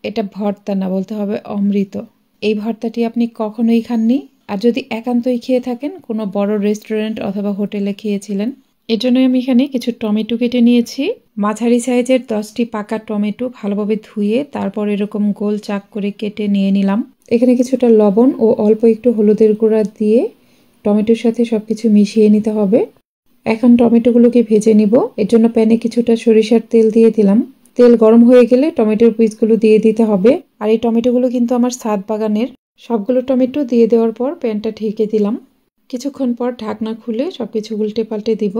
এটা ভর্তা না, বলতে হবে অমৃত। এই ভর্তাটি আপনি কখনোই খাননি, আর যদি একান্তই খেয়ে থাকেন কোনো বড় রেস্টুরেন্ট অথবা হোটেলে খেয়েছিলেন। এর জন্যই আমি এখানে কিছু টমেটো কেটে নিয়েছি। মাঝারি সাইজের 10টি পাকা টমেটো ভালোভাবে ধুয়ে তারপর এরকম গোল চাক করে কেটে নিয়ে নিলাম। এখানে কিছুটা লবণ ও অল্প একটু হলুদের গুঁড়া দিয়ে টমেটোর সাথে সবকিছু মিশিয়ে নিতে হবে। এখন টমেটোগুলোকে ভেজে নিব। এর জন্য প্যানে কিছুটা সরিষার তেল দিয়ে দিলাম। তেল গরম হয়ে গেলে টমেটোর পিসগুলো দিয়ে দিতে হবে। আর এই টমেটোগুলো কিন্তু আমার ছাদ বাগানের। সবগুলো টমেটো দিয়ে দেওয়ার পর প্যানটা ঢেকে দিলাম। কিছুক্ষণ পর ঢাকনা খুলে সবকিছু উল্টে পাল্টে দিব।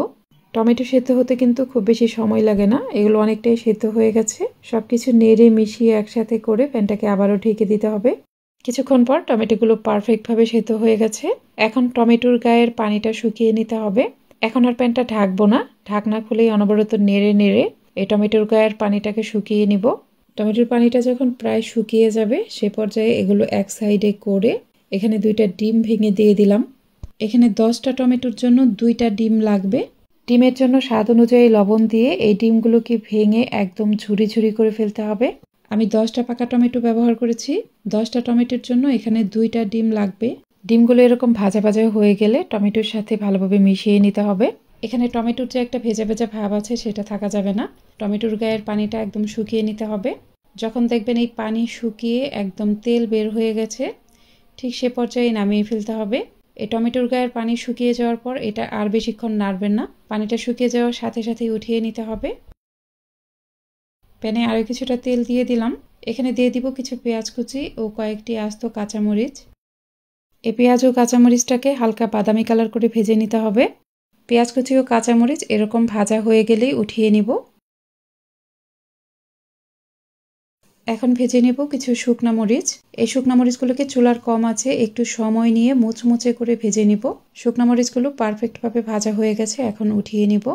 টমেটো সেদ্ধ হতে কিন্তু খুব বেশি সময় লাগে না, এগুলো অনেকটাই সেদ্ধ হয়ে গেছে। সবকিছু নেড়ে মিশিয়ে একসাথে করে প্যানটাকে আবারও ঢেকে দিতে হবে। কিছুক্ষণ পর টমেটোগুলো পারফেক্টভাবে সেদ্ধ হয়ে গেছে। এখন টমেটোর গায়ের পানিটা শুকিয়ে নিতে হবে। এখন আর প্যানটা ঢাকবো না, ঢাকনা খুলেই অনবরত নেড়ে নেড়ে এই টমেটোর গায়ের পানিটাকে শুকিয়ে নিব। টমেটোর পানিটা যখন প্রায় শুকিয়ে যাবে সে পর্যায়ে এগুলো এক সাইডে করে এখানে 2টা ডিম ভেঙে দিয়ে দিলাম। এখানে 10টা টমেটোর জন্য 2টা ডিম লাগবে। ডিমের জন্য স্বাদ অনুযায়ী লবণ দিয়ে এই ডিমগুলোকে ভেঙে একদম ঝুরি ঝুরি করে ফেলতে হবে। আমি 10টা পাকা টমেটো ব্যবহার করেছি। 10টা টমেটোর জন্য এখানে 2টা ডিম লাগবে। ডিমগুলো এরকম ভাজা ভাজা হয়ে গেলে টমেটোর সাথে ভালোভাবে মিশিয়ে নিতে হবে। এখানে টমেটোর যে একটা ভেজা ভেজা ভাব আছে সেটা থাকা যাবে না। টমেটোর গায়ের পানিটা একদম শুকিয়ে নিতে হবে। যখন দেখবেন এই পানি শুকিয়ে একদম তেল বের হয়ে গেছে, ঠিক সে পর্যায়ে নামিয়ে ফেলতে হবে। এই টমেটোর গায়ের পানি শুকিয়ে যাওয়ার পর এটা আর বেশিক্ষণ নাড়বেন না, পানিটা শুকিয়ে যাওয়ার সাথে সাথেই উঠিয়ে নিতে হবে। প্যানে আরও কিছুটা তেল দিয়ে দিলাম। এখানে দিয়ে দিব কিছু পেঁয়াজ কুচি ও কয়েকটি আস্ত কাঁচামরিচ। এই পেঁয়াজ ও কাঁচামরিচটাকে হালকা বাদামি কালার করে ভেজে নিতে হবে। পেঁয়াজ কুচি ও কাঁচামরিচ এরকম ভাজা হয়ে গেলেই উঠিয়ে নিব। এখন ভেজে নেব কিছু শুকনা মরিচ। এই শুকনা মরিচগুলোকে চুলার কম আছে একটু সময় নিয়ে মুচমুচে করে ভেজে নিব। শুকনা মরিচগুলো পারফেক্টভাবে ভাজা হয়ে গেছে, এখন উঠিয়ে নিব।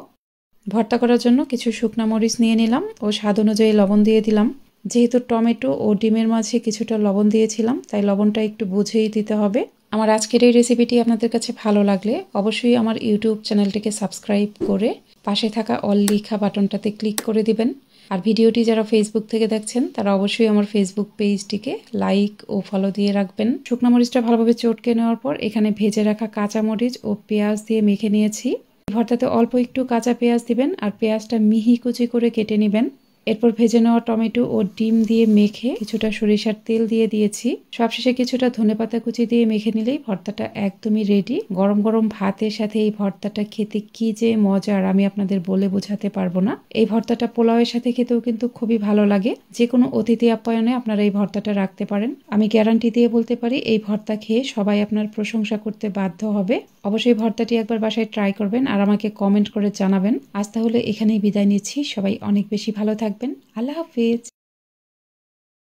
ভর্তা করার জন্য কিছু শুকনা মরিচ নিয়ে নিলাম ও স্বাদ অনুযায়ী লবণ দিয়ে দিলাম। যেহেতু টমেটো ও ডিমের মাঝে কিছুটা লবণ দিয়েছিলাম তাই লবণটা একটু বুঝেই দিতে হবে। আমার আজকের এই রেসিপিটি আপনাদের কাছে ভালো লাগলে অবশ্যই আমার ইউটিউব চ্যানেলটিকে সাবস্ক্রাইব করে পাশে থাকা অল লেখা বাটনটাতে ক্লিক করে দিবেন। আর ভিডিওটি যারা ফেসবুক থেকে দেখছেন তারা অবশ্যই আমার ফেসবুক পেজটিকে লাইক ও ফলো দিয়ে রাখবেন। শুকনো মরিচটা ভালোভাবে চটকে নেওয়ার পর এখানে ভেজে রাখা কাঁচা মরিচ ও পেঁয়াজ দিয়ে মেখে নিয়েছি। ভর্তাতে অল্প একটু কাঁচা পেঁয়াজ দিবেন আর পেঁয়াজটা মিহি কুচি করে কেটে নেবেন। এরপর ভেজে নেওয়া টমেটো ও ডিম দিয়ে মেখে কিছুটা সরিষার তেল দিয়ে দিয়েছি। সবশেষে কিছুটা ধনেপাতা কুচি দিয়ে মেখে নিলেই ভর্তাটা একদমই রেডি। গরম গরম ভাতের সাথে এই ভর্তাটা খেতে কি যে মজার আমি আপনাদের বলে বোঝাতে পারবো না। এই ভর্তাটা পোলাওয়ের সাথে খেতেও কিন্তু খুবই ভালো লাগে। যে কোনো অতিথি আপ্যায়নে আপনারা এই ভর্তাটা রাখতে পারেন। আমি গ্যারান্টি দিয়ে বলতে পারি এই ভর্তা খেয়ে সবাই আপনার প্রশংসা করতে বাধ্য হবে। অবশ্যই ভর্তাটি একবার বাসায় ট্রাই করবেন আর আমাকে কমেন্ট করে জানাবেন। আজ তাহলে এখানেই বিদায় নিচ্ছি। সবাই অনেক বেশি ভালো থাকবেন। আল্লাহ হাফিজ।